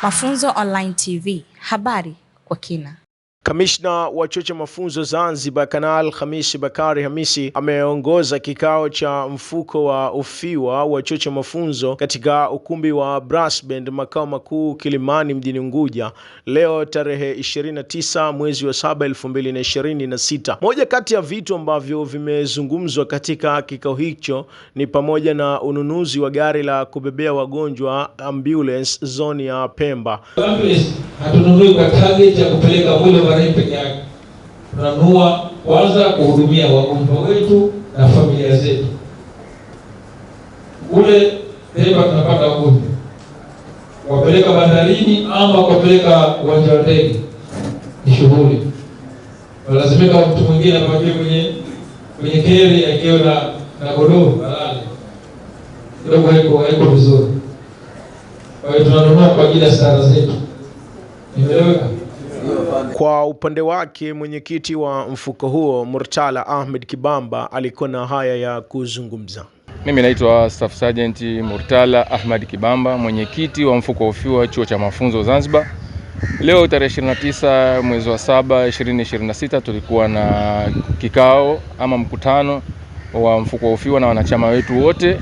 Mafunzo Online TV, habari kwa kina. Kamishna wa Chuo cha Mafunzo Zanzibar Kanali Khamis Bakari Hamisi ameongoza kikao cha mfuko wa ufiwa wa Chuo cha Mafunzo katika ukumbi wa Brass Band makao makuu Kilimani mjini Unguja leo tarehe 29 mwezi wa 7 2026. Moja kati ya vitu ambavyo vimezungumzwa katika kikao hicho ni pamoja na ununuzi wa gari la kubebea wagonjwa ambulance zone ya Pemba. Hatununui kwa target ya kupeleka mwili peke yake. Tunanunua kwanza kuhudumia wagonjwa wetu na familia zetu. Ule Pemba tunapata wagonjwa wapeleka bandarini ama kupeleka uwanja wa ndege ni shughuli. Lazimika mtu mwingine apakie kwenye keri akiwa na godoro balale. Ndio haiko vizuri. Kwa hiyo tunanunua kwa ajili ya stara zetu. Nimeeleweka? Kwa upande wake mwenyekiti wa mfuko huo Murtala Ahmed Kibamba alikuwa na haya ya kuzungumza. Mimi naitwa Staff Sergeant Murtala Ahmed Kibamba, mwenyekiti wa mfuko wa ufiwa Chuo cha Mafunzo Zanzibar. Leo tarehe 29 mwezi wa 7 2026 tulikuwa na kikao ama mkutano wa mfuko wa ufiwa na wanachama wetu wote.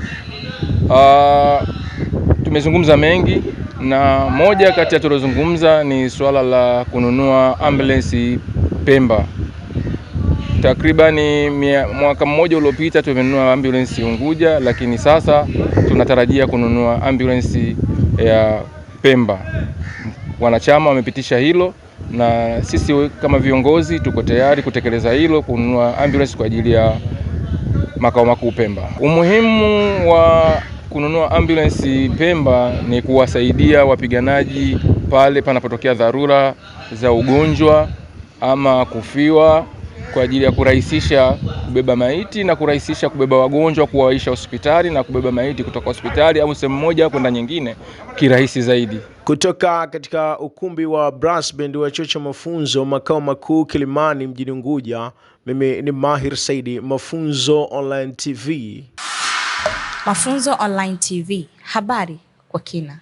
Tumezungumza mengi na moja kati ya tulizozungumza ni swala la kununua ambulance Pemba. Takriban mwaka mmoja uliopita tumenunua ambulance Unguja, lakini sasa tunatarajia kununua ambulance ya Pemba. Wanachama wamepitisha hilo na sisi kama viongozi tuko tayari kutekeleza hilo, kununua ambulance kwa ajili ya makao makuu Pemba. Umuhimu wa kununua ambulance Pemba ni kuwasaidia wapiganaji pale panapotokea dharura za ugonjwa ama kufiwa, kwa ajili ya kurahisisha kubeba maiti na kurahisisha kubeba wagonjwa kuwaisha hospitali na kubeba maiti kutoka hospitali au sehemu moja kwenda nyingine kirahisi zaidi. Kutoka katika ukumbi wa Brass Band wa Chuo cha Mafunzo makao makuu Kilimani mjini Unguja, mimi ni Mahir Saidi, Mafunzo Online TV. Mafunzo Online TV, habari kwa kina.